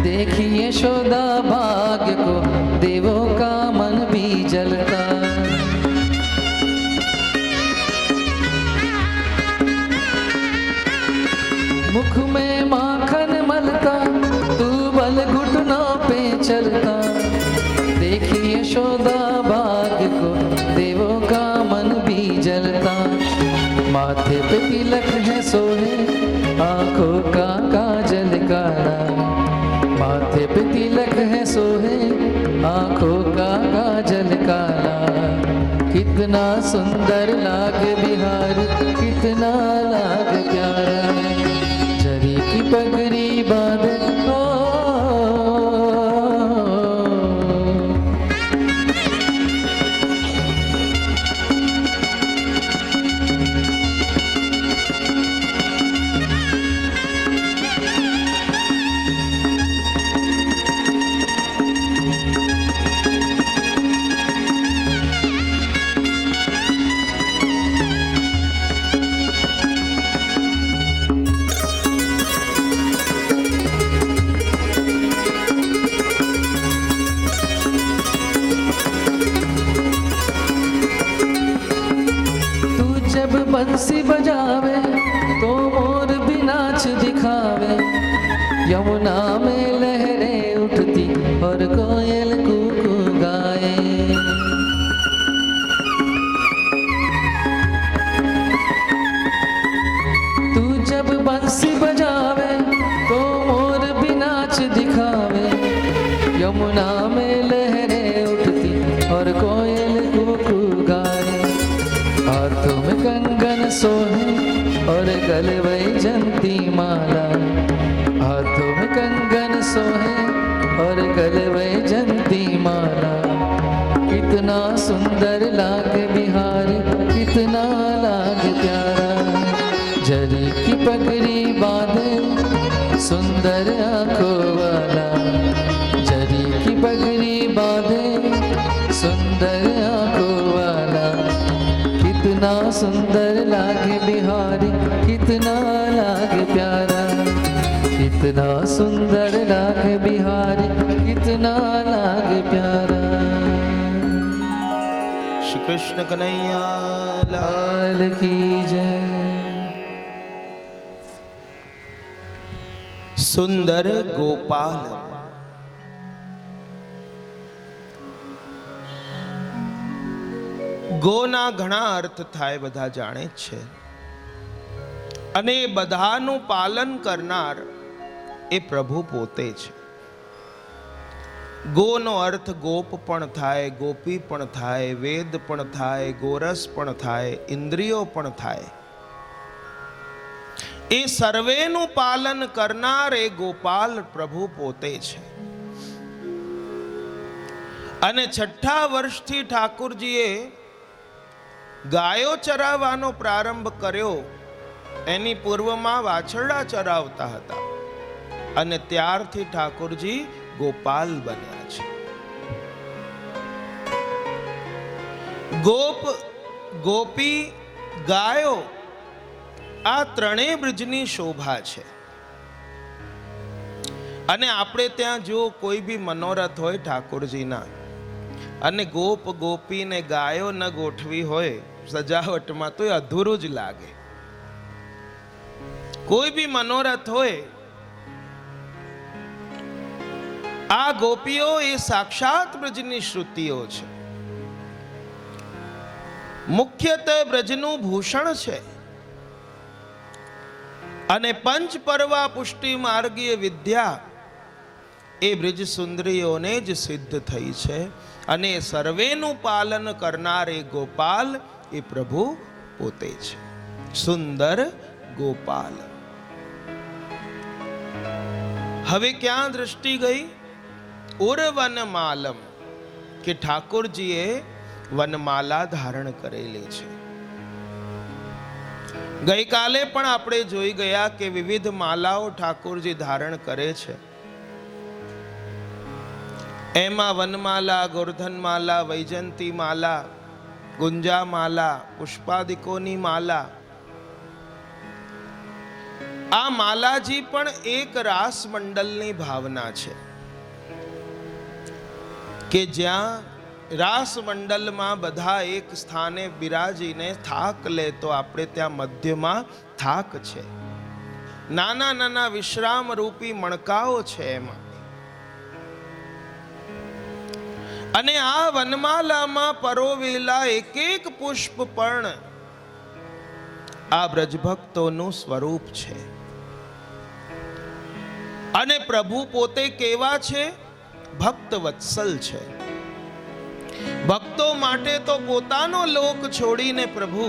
देखिए यशोदा भाग्य को देवों का मन भी जलता। मुख में माखन मलता, तू बल घुटनों पे चलता। देखिए यशोदा भाग्य को देवों का मन भी जलता। माथे पे तिलक है सोहे, आंखों का काजल काला। माथे पे तिलक है सोहे, आंखों का काजल काला। कितना सुंदर लागे बिहारी, कितना लागे प्यारा। जरी की पगड़ी बांधे हो, बंसी बजावे तो मोर भी नाच दिखावे। यमुना में लहरें उठती और कोयल कूकू गाए। तू जब बंसी बजावे तो मोर भी नाच दिखावे। यमुना में लहरें उठती और कोयल कूकू गाए। हाथों में कंगन सोहे और गले वैजंती माला। हाथों में कंगन सोहे और गले वैजंती माला। कितना सुंदर लागे बिहारी, कितना लागे प्यारा। जरी की पगड़ी बांधे सुंदर आंखों वाला। जरी की पगड़ी बांधे सुंदर आंखों वाला। कितना सुंदर लागे बिहारी, कितना लागे प्यारा। कितना सुंदर लागे बिहारी, कितना लागे प्यारा। श्री कृष्ण कन्हैया लाल की जय। सुंदर गोपाल। ગોના ઘણા અર્થ થાય, બધા જાણે જ છે, અને એ બધાનું પાલન કરનાર એ પ્રભુ પોતે છે. ગોનો અર્થ ગોપ પણ થાય, ગોપી પણ થાય, વેદ પણ થાય, ગોરસ પણ થાય, ઇન્દ્રિયો પણ થાય. એ સર્વેનું પાલન કરનાર એ ગોપાલ પ્રભુ પોતે છે. અને 6 વર્ષથી ઠાકુરજીએ ગાયો ચરાવવાનો પ્રારંભ કર્યો. એની પૂર્વમાં વાછરડા ચરાવતા હતા, અને ત્યારથી ઠાકુરજી ગોપાલ બન્યા છે. ગોપ, ગોપી, ગાયો આ ત્રણેય બ્રજની શોભા છે. અને આપણે ત્યાં જો કોઈ બી મનોરથ હોય ઠાકોરજીના, અને ગોપ, ગોપી ને ગાયો ન ગોઠવી હોય સજાવટમાં, તો એ અધૂરું જ લાગે. કોઈ બી મનોરથ હોય, આ ગોપીઓ એ સાક્ષાત બ્રજની શ્રુતિઓ છે. મુખ્યત્વે બ્રજનું ભૂષણ છે. અને પંચ પરવા પુષ્ટિ માર્ગીય વિદ્યા એ બ્રજ સુંદરીઓને જ સિદ્ધ થઈ છે. અને સર્વેનું પાલન કરનાર એ ગોપાલ એ પ્રભુ પોતે છે. સુંદર ગોપાલ. હવે ક્યાં દ્રષ્ટિ ગઈ? ઉર્વનમાલમ, કે ઠાકોરજીએ વનમાલા ધારણ કરેલી છે. ગઈકાલે પણ આપણે જોઈ ગયા કે વિવિધ માલાઓ ઠાકોરજી ધારણ કરે છે. એમાં વનમાલા, ગોર્ધનમાલા, વૈજંતી માલા, ગુંજા માલા, પુષ્પાદિકોની માલા. આ માલાજી પણ એક રાસ મંડળની ભાવના છે, કે જ્યાં રાસ મંડળમાં બધા એક સ્થાને બિરાજીને થાક લે, તો આપણે ત્યાં મધ્યમાં થાક છે. નાના નાના વિશ્રામ રૂપી મણકાઓ છે એમાં. અને આ વનમાલામાં પરોવેલા એક એક પુષ્પ પણ આ બ્રજભક્તોનું સ્વરૂપ છે. અને પ્રભુ પોતે કેવા છે? ભક્ત વત્સલ છે. ભક્તો માટે તો પોતાનો લોક છોડીને પ્રભુ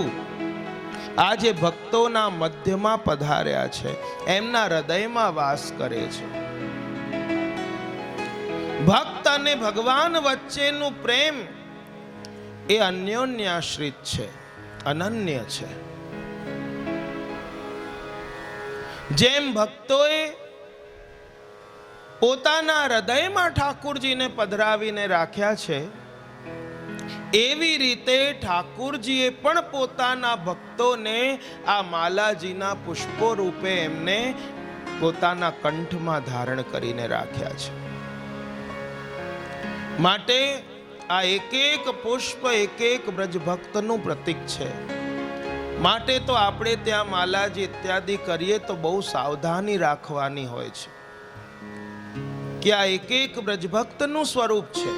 આજે ભક્તોના મધ્યમાં પધાર્યા છે, એમના હૃદયમાં વાસ કરે છે. ભક્ત અને ભગવાન વચ્ચેનું પ્રેમ એ અન્યોન્યાશ્રિત છે, અનન્ય છે. જેમ ભક્તોએ પોતાના હૃદયમાં ઠાકુરજીને પધરાવીને રાખ્યા છે, એવી રીતે ઠાકુરજીએ પણ પોતાના ભક્તોને આ માલાજીના પુષ્પો રૂપે એમને પોતાના કંઠમાં ધારણ કરીને રાખ્યા છે. માટે આ એક એક પુષ્પ એક એક બ્રજ ભક્તનું પ્રતીક છે. માટે તો આપણે ત્યાં માલાજી ઇત્યાદિ કરીએ તો બહુ સાવધાની રાખવાની હોય છે. કે આ એક એક બ્રજભક્તનું સ્વરૂપ છે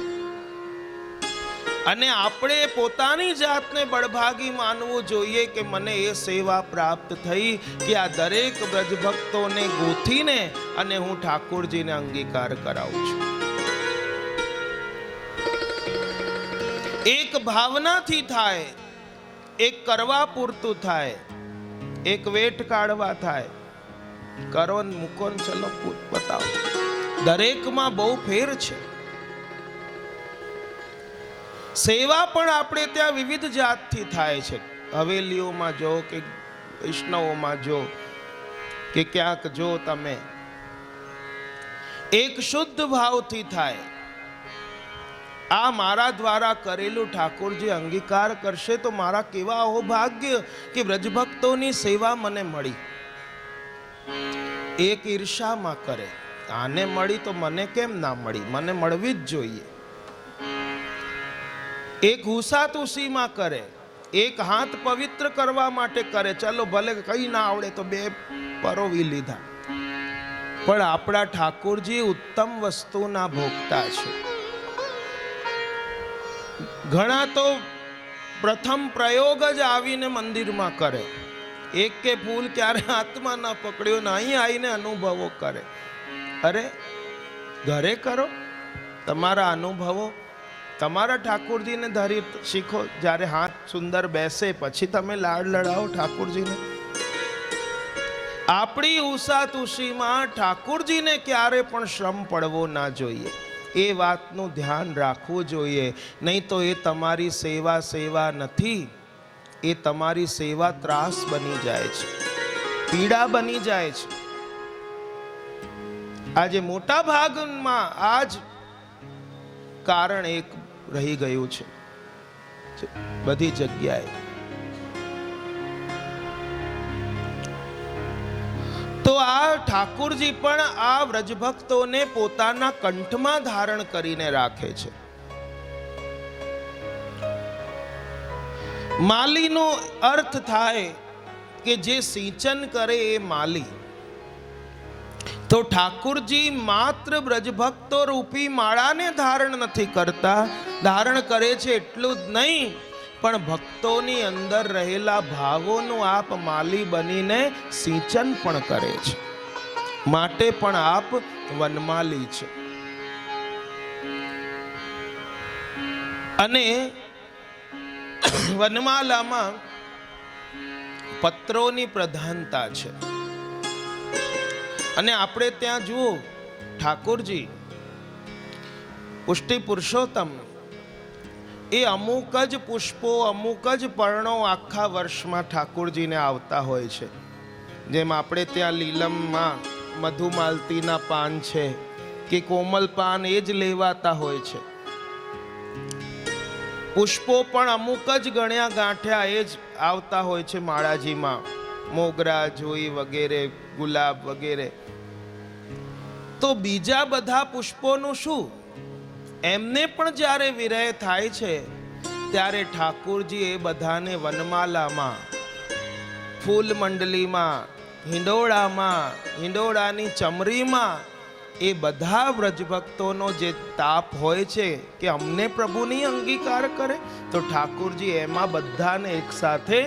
અને આપણે પોતાની જાતને બળભાગી માનવું જોઈએ કે મને એ સેવા પ્રાપ્ત થઈ કે આ દરેક બ્રજભક્તોને ગોથીને અને હું ઠાકોરજીને અંગીકાર કરાવું છું. એક ભાવનાથી થાય, એક કરવા પૂરતું થાય, એક વેટ કાઢવા થાય. કરો ને મૂકો ને ચલો બતાવો. દરેકમાં બહુ ફેર છે. સેવા પણ આપણે ત્યાં વિવિધ જાતથી થાય છે. હવેલીઓમાં જો કે વૈષ્ણવોમાં જો કે ક્યાંક જો તમે એક શુદ્ધ ભાવથી થાય. આ મારા દ્વારા કરેલું ઠાકોરજી અંગીકાર કરશે તો મારા કેવા અહોભાગ્ય કે વ્રજભક્તોની સેવા મને મળી. એક ઈર્ષામાં કરે, આને મળી તો મને કેમ ના મળી, મને મળવી જ જોઈએ. એક હુસાતુસીમાં કરે, એક હાથ પવિત્ર કરવા માટે કરે. ચલો ભલે કઈ ના આવડે તો બે પરોવી લીધા, પણ આપણા ઠાકોરજી ઉત્તમ વસ્તુના ભોગતા છે. ઘણા તો પ્રથમ પ્રયોગ જ આવીને મંદિરમાં કરે. એક કે ફૂલ ક્યારે હાથમાં ના પકડ્યો ને અહીં આવીને અનુભવો કરે. અરે ઘરે કરો તમારા અનુભવો, તમારા ઠાકોરજીને ધરી શીખો. જ્યારે હાથ સુંદર બેસે પછી તમે લાડ લડાવો ઠાકોરજીને. આપણી ઉષાતુષીમાં ઠાકોરજીને ક્યારે પણ શ્રમ પડવો ના જોઈએ. એ વાતનું ધ્યાન રાખવું જોઈએ. નહીં તો એ તમારી સેવા સેવા નથી, એ તમારી સેવા ત્રાસ બની જાય છે, પીડા બની જાય છે. આજે મોટા ભાગમાં આ જ કારણ એક રહી ગયું છે બધી જગ્યાએ. તો આ ઠાકોરજી પણ આ વ્રજભક્તોને પોતાના કંઠમાં ધારણ કરીને રાખે છે. માલીનો અર્થ થાય કે જે સિંચન કરે એ માલી. તો ઠાકોરજી માત્ર બ્રજભક્તો રૂપી માળાને ધારણ નથી કરતા, ધારણ કરે છે એટલું જ નહીં, પણ ભક્તોની અંદર રહેલા ભાવોનું આપ માલી બનીને સિંચન પણ કરે છે. માટે પણ આપ વનમાલી છે. અને વનમાલામાં પત્રોની પ્રધાનતા છે. અને આપણે ત્યાં જુઓ ઠાકોરજી પુષ્ટિ પુરુષોત્તમ એ અમુક જ પુષ્પો, અમુક જ પર્ણો આખા વર્ષમાં ઠાકોરજીને આવતા હોય છે. જેમ આપણે ત્યાં લીલમમાં મધુમાલતીના પાન છે કે કોમલ પાન એ જ લેવાતા હોય છે. પુષ્પો પણ અમુક જ ગણ્યા ગાંઠ્યા એ જ આવતા હોય છે માળાજીમાં. મોગરા, જોઈ વગેરે, ગુલાબ વગેરે. તો બીજા બધા પુષ્પોનું શું? એમને પણ જ્યારે વિરહ થાય છે ત્યારે ઠાકોરજી એ બધાને વનમાલામાં, ફૂલ મંડલીમાં, હિંડોળામાં, હિંડોળાની ચમરીમાં એ બધા વ્રજભક્તોનો જે તાપ હોય છે કે અમને પ્રભુની અંગીકાર કરે, તો ઠાકોરજી એમાં બધાને એક સાથે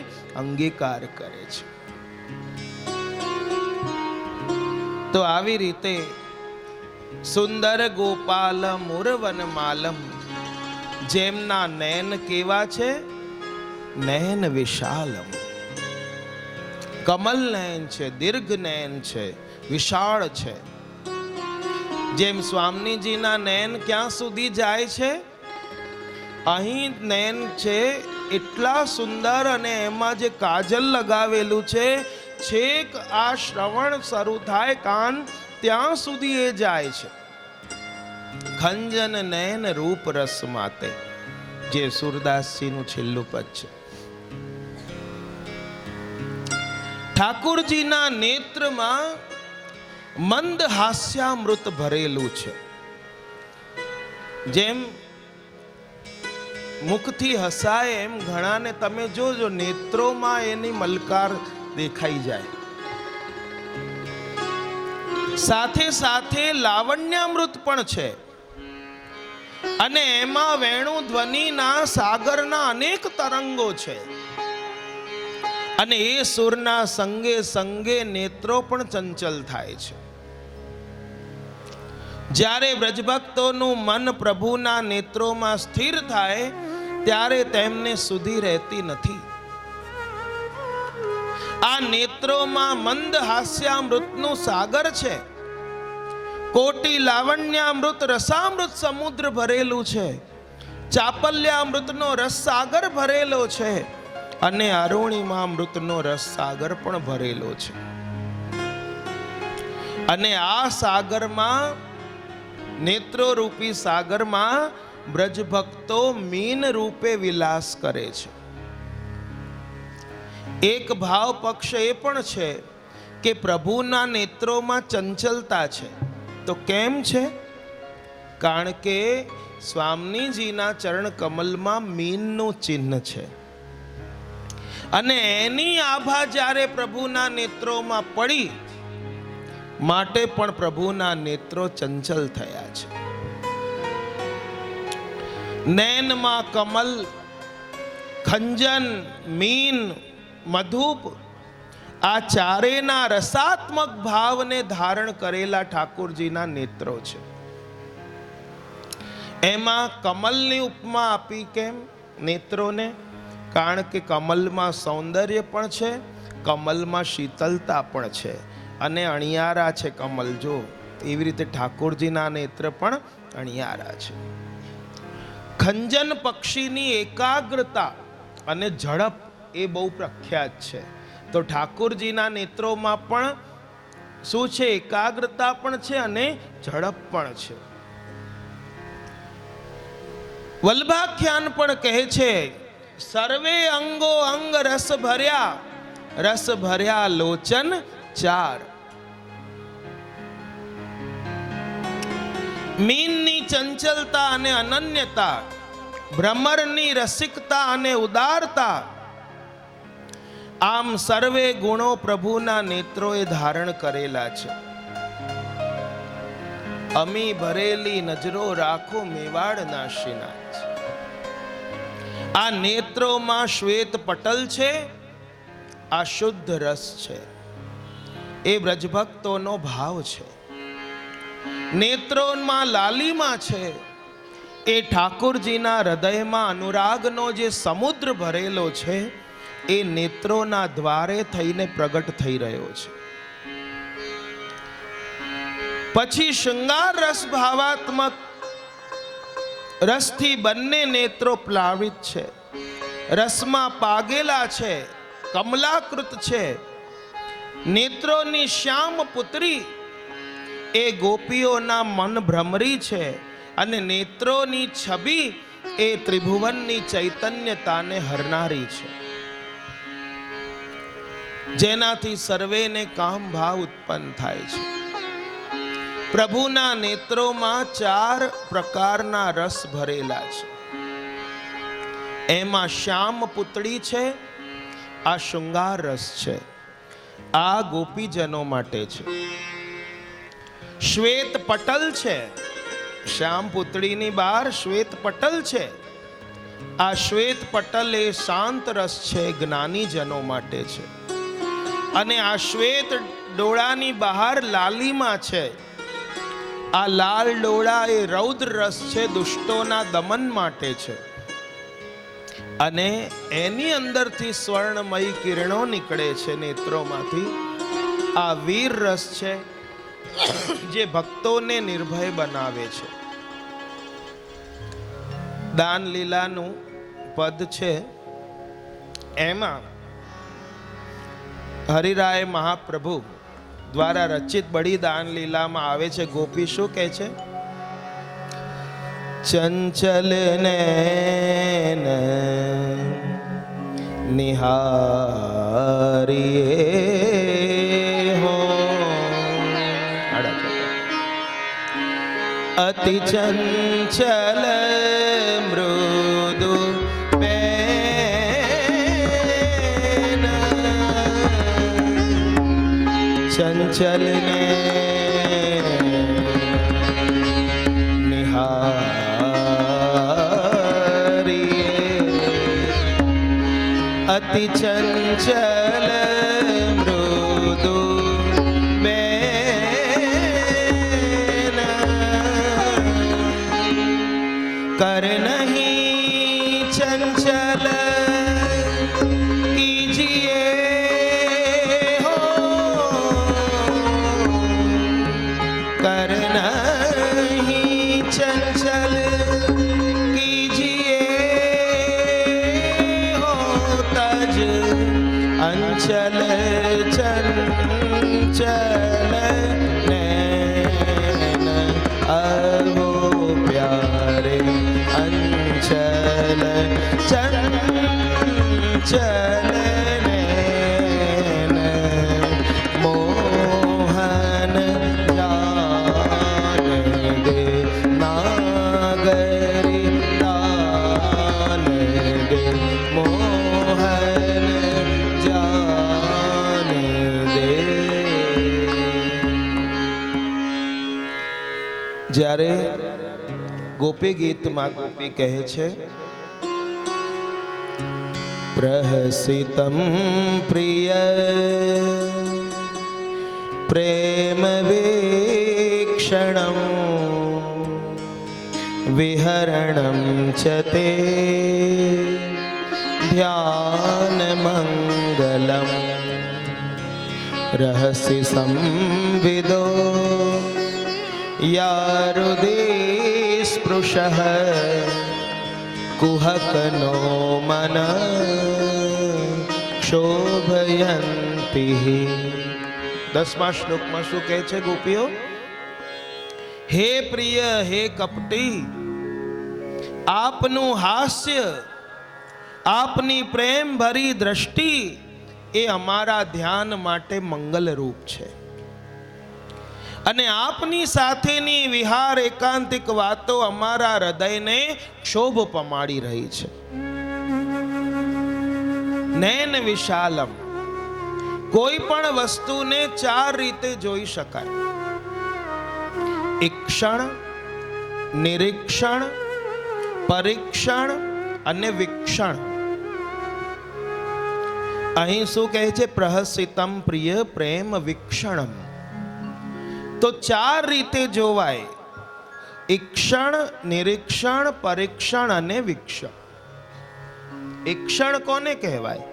અંગીકાર કરે છે. તો આવી રીતે સુંદર ગોપાલ મુરવનમાલમ, જેમના નયન કેવા છે? નયન વિશાલમ. કમલ નયન છે, દીર્ઘ નયન છે, વિશાળ છે. જેમ સ્વામીજીના નયન ક્યાં સુધી જાય છે? અહીં નયન છે એટલા સુંદર, અને એમાં જે કાજલ લગાવેલું છે છેક આ શ્રવણ શરૂ થાય કાન ત્યાં સુધી એ જાય છે. ખંજન નયન રૂપ રસ માતે, જે સુરદાસજીનું છેલ્લું પદ છે. ઠાકોરજીના નેત્રમાં મંદ હાસ્યામૃત ભરેલું છે. જેમ મુખથી હસાય એમ ઘણાને તમે જોજો નેત્રોમાં એની મલકાર દેખાઈ જાય. સાથે સાથે લાવણ્યામૃત પણ છે, અને એમાં વેણુ ધ્વનિના સાગરના અનેક તરંગો છે, અને એ સુરના સંગે સંગે નેત્રો પણ ચંચલ થાય છે. જ્યારે બ્રજભક્તોનું મન પ્રભુના નેત્રોમાં સ્થિર થાય ત્યારે તેમને સુધી રહેતી નથી. આ નેત્રોમાં મંદ હાસ્યામૃતનું સાગર છે, કોટી લાવણ્યામૃત રસામૃત સમુદ્ર ભરેલું છે, ચાપલ્યામૃતનો રસ સાગર ભરેલો છે, અને અરુણિમામૃતનો રસ સાગર પણ ભરેલો છે. અને આ સાગરમાં, નેત્રો રૂપી સાગરમાં બ્રજભક્તો મીન રૂપે વિલાસ કરે છે. એક ભાવ પક્ષ એ પણ છે કે પ્રભુના નેત્રોમાં ચંચલતા છે. તો કેમ છે? કારણ કે સ્વામીજીના ચરણ કમલમાં મીનનું ચિહ્ન છે, અને એની આભા જ્યારે પ્રભુના નેત્રોમાં પડી, માટે પણ પ્રભુના નેત્રો ચંચલ થયા છે. નૈનમાં કમલ, ખંજન, મીન, મધુપ, આ ચારેના રસાત્મક ભાવને ધારણ કરેલા ઠાકોરજીના નેત્રો છે. એમાં કમલની ઉપમા આપી. કેમ નેત્રોને? કારણ કે કમલમાં સૌંદર્ય પણ છે, કમલમાં શીતલતા પણ છે, અને અણિયારા છે કમલ. જો એવી રીતે ઠાકોરજીના નેત્ર પણ અણિયારા છે. ખંજન પક્ષીની એકાગ્રતા અને ઝડપ એ બહુ પ્રખ્યાત છે. તો ઠાકોરજીના નેત્રોમાં પણ શું છે? એકાગ્રતા પણ છે અને ઝડપ પણ છે. વલ્ભાખ્યાન પણ કહે છે, સર્વે અંગો અંગ રસ ભર્યા લોચન ચાર. મીનની ચંચલતા અને અનન્યતા, ભ્રમરની રસિકતા અને ઉદારતા, આમ સર્વે ગુણો પ્રભુના નેત્રોએ ધારણ કરેલા છે. અમી ભરેલી નજરો રાખો મેવાડના શ્રીનાથ. આ નેત્રોમાં શ્વેત પટલ છે, આ શુદ્ધ રસ છે, એ બ્રજભક્તોનો ભાવ છે. નેત્રોમાં લાલીમા છે, એ ઠાકોરજીના હૃદયમાં અનુરાગનો જે સમુદ્ર ભરેલો છે, એ નેત્રોના દ્વારે થઈને પ્રગટ થઈ રહ્યો છે. પછી શૃંગાર રસ ભાવાત્મક રસથી બંને નેત્રો પ્લાવિત છે, રસમાં પાગેલા છે, કમલાકૃત છે. નેત્રોની શ્યામ પુત્રી એ ગોપીઓના મન ભ્રમરી છે, અને નેત્રોની છબી એ ત્રિભુવનની ચૈતન્યતાને હરનારી છે, જેનાથી સર્વેને કામ ભાવ ઉત્પન્ન થાય છે. પ્રભુના નેત્રોમાં 4 પ્રકારના રસ ભરેલા છે. એમાં શ્યામ પુતળી છે, આ શૃંગાર રસ છે, આ ગોપીજનો માટે છે. શ્વેત પટલ છે, શ્યામ પુતળીની બહાર શ્વેત પટલ છે, આ શ્વેત પટલ એ શાંત રસ છે, જ્ઞાનીજનો માટે છે. અને આ શ્વેત ડોળાની બહાર લાલીમા છે, આ લાલ ડોળા એ રૌદ્ર રસ છે, દુષ્ટોના દમન માટે છે. અને એની અંદરથી સ્વર્ણમય કિરણો નીકળે છે નેત્રોમાંથી, આ વીર રસ છે, જે ભક્તોને નિર્ભય બનાવે છે. દાન લીલાનું પદ છે, એમાં હરિરાય મહાપ્રભુ દ્વારા રચિત બડી દાન લીલામાં આવે છે. ગોપી શું કહે છે? ચંચલ નૈન નિહારીએ હો, અતિ ચંચલ મૃદુ ચંચલ નૈન चंचल मृदु बेन कर नहीं चंचल कीजिए हो कर नहीं चंचल कीजिए हो तज अंचल चंचल नैन अहो प्यारे अंचल चंचल नैन मोहन जान दे नागरी दान दे मोहन जान दे। જ્યારે ગોપી ગીતમાં ગોપી કહે છે પ્રહસિતમ પ્રિય પ્રેમ વીક્ષણમ વિહરણમ ચ તે ધ્યાન મંગલમ રહસ્ય સંવિદો यारुदे स्पृशः कुहकनो मन क्षोभयन्ति। 10મા શ્લોકમાં શું કહે છે ગોપીઓ? હે પ્રિય, હે કપટી, આપનું હાસ્ય, આપની પ્રેમ ભરી દ્રષ્ટિ એ અમારા ધ્યાન માટે મંગલરૂપ છે અને આપની સાથેની વિહાર એકાંતિક વાતો અમારા હૃદયને ક્ષોભ પમાડી રહી છે. નૈન વિશાલમ, કોઈ પણ વસ્તુને 4 રીતે જોઈ શકાય: ઈક્ષણ, નિરીક્ષણ, પરીક્ષણ અને વિક્ષણ. અહીં શું કહે છે? પ્રહસિતમ પ્રિય પ્રેમ વિક્ષણમ. તો 4 રીતે જોવાય: ઈક્ષણ, નિરીક્ષણ, પરીક્ષણ અને વિક્ષણ. ઈક્ષણ કોને કહેવાય?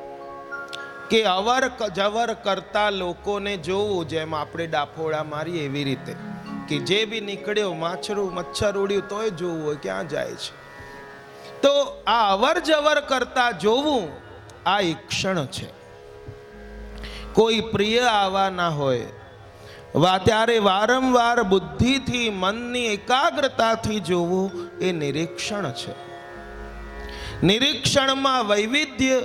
કે અવર જવર કરતા લોકોને જોવું, જેમ આપણે ડાફોડા મારીએ એવી રીતે, કે જે બી નીકળ્યો મચ્છર ઉડ્યું તોય જોવું હોય, ક્યાં જાય છે. તો આ અવર જવર કરતા જોવું આ ઈક્ષણ છે. કોઈ પ્રિય આવા ના હોય ત્યારે વારંવાર બુદ્ધિથી, મનની એકાગ્રતાથી જોવું એ નિરીક્ષણ છે. નિરીક્ષણમાં વૈવિધ્ય,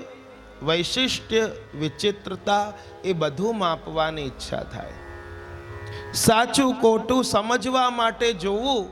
વૈશિષ્ટ્ય, વિચિત્રતા એ બધું માપવાની ઈચ્છા થાય. સાચું ખોટું સમજવા માટે જોવું